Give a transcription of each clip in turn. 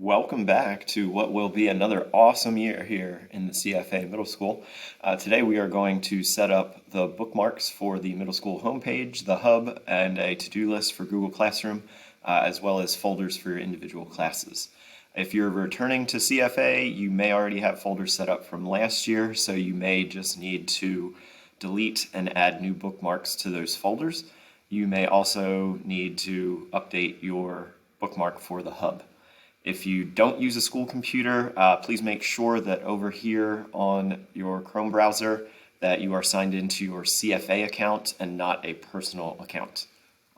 Welcome back to what will be another awesome year here in the CFA Middle School. Today we are going to set up the bookmarks for the middle school homepage, the hub, and a to-do list for Google Classroom, as well as folders for your individual classes. If you're returning to CFA, you may already have folders set up from last year, so you may just need to delete and add new bookmarks to those folders. You may also need to update your bookmark for the hub. If you don't use a school computer, please make sure that over here on your Chrome browser that you are signed into your CFA account and not a personal account.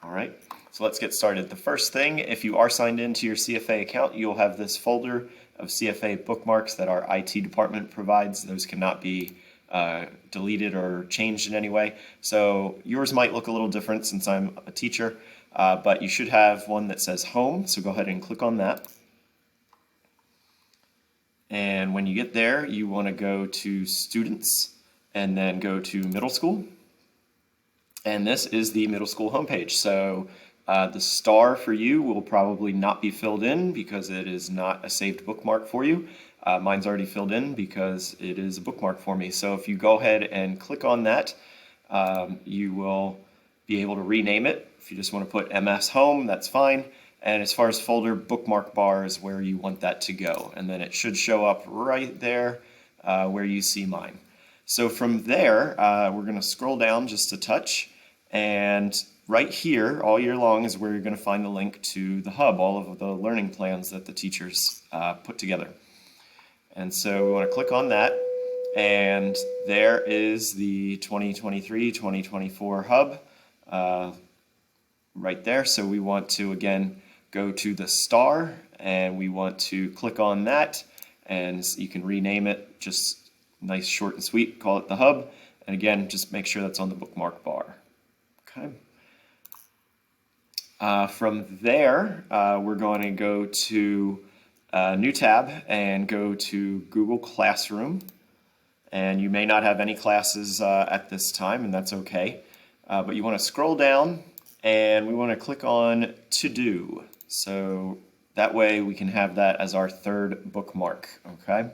All right, so let's get started. The first thing, if you are signed into your CFA account, you'll have this folder of CFA bookmarks that our IT department provides. Those cannot be deleted or changed in any way. So yours might look a little different since I'm a teacher, but you should have one that says home. So go ahead and click on that. And when you get there, you want to go to students and then go to middle school. And this is the middle school homepage. So the star for you will probably not be filled in because it is not a saved bookmark for you. Mine's already filled in because it is a bookmark for me. So if you go ahead and click on that, you will be able to rename it. If you just want to put MS Home, that's fine. And as far as folder, bookmark bar is where you want that to go. And then it should show up right there where you see mine. So from there, we're going to scroll down just a touch. And right here, all year long, is where you're going to find the link to the hub, all of the learning plans that the teachers put together. And so we want to click on that. And there is the 2023-2024 hub right there. So we want to, again, go to the star, and we want to click on that, and you can rename it, just nice, short and sweet, call it the hub, and again, just make sure that's on the bookmark bar. Okay. From there, we're going to go to a new tab and go to Google Classroom, and you may not have any classes at this time, and that's okay, but you want to scroll down, and we want to click on To Do. So that way we can have that as our third bookmark, okay?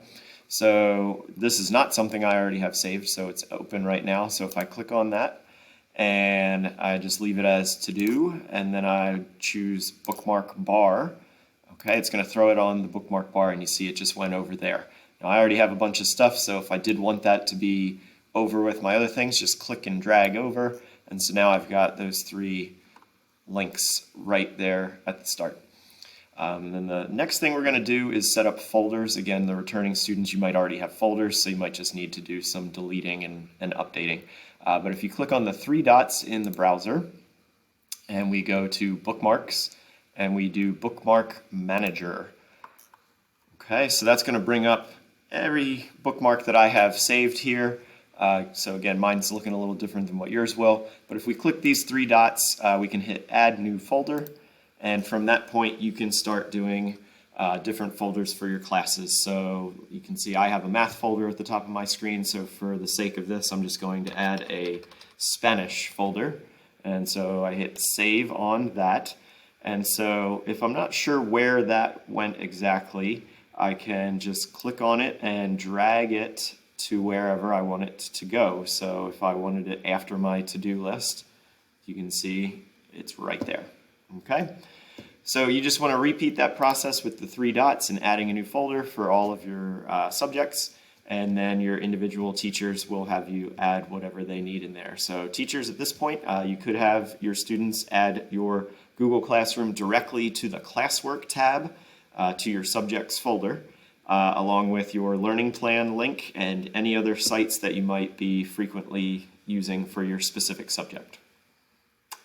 So this is not something I already have saved, so it's open right now. So if I click on that and I just leave it as To Do, and then I choose Bookmark Bar, okay, it's going to throw it on the bookmark bar, and you see it just went over there. Now I already have a bunch of stuff, so if I did want that to be over with my other things, just click and drag over, and so now I've got those three links right there at the start. Then the next thing we're going to do is set up folders. Again, the returning students, you might already have folders, so you might just need to do some deleting and updating. But if you click on the three dots in the browser, and we go to Bookmarks, and we do Bookmark Manager. Okay, so that's going to bring up every bookmark that I have saved here. So again, mine's looking a little different than what yours will, but if we click these three dots, we can hit Add New Folder, and from that point you can start doing different folders for your classes. So you can see I have a math folder at the top of my screen, so for the sake of this I'm just going to add a Spanish folder, and so I hit Save on that. And so if I'm not sure where that went exactly, I can just click on it and drag it to wherever I want it to go. So if I wanted it after my to-do list, you can see it's right there. Okay, so you just want to repeat that process with the three dots and adding a new folder for all of your subjects, and then your individual teachers will have you add whatever they need in there. So teachers, at this point, you could have your students add your Google Classroom directly to the classwork tab to your subjects folder, along with your learning plan link and any other sites that you might be frequently using for your specific subject.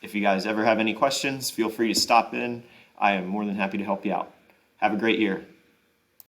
If you guys ever have any questions, feel free to stop in. I am more than happy to help you out. Have a great year.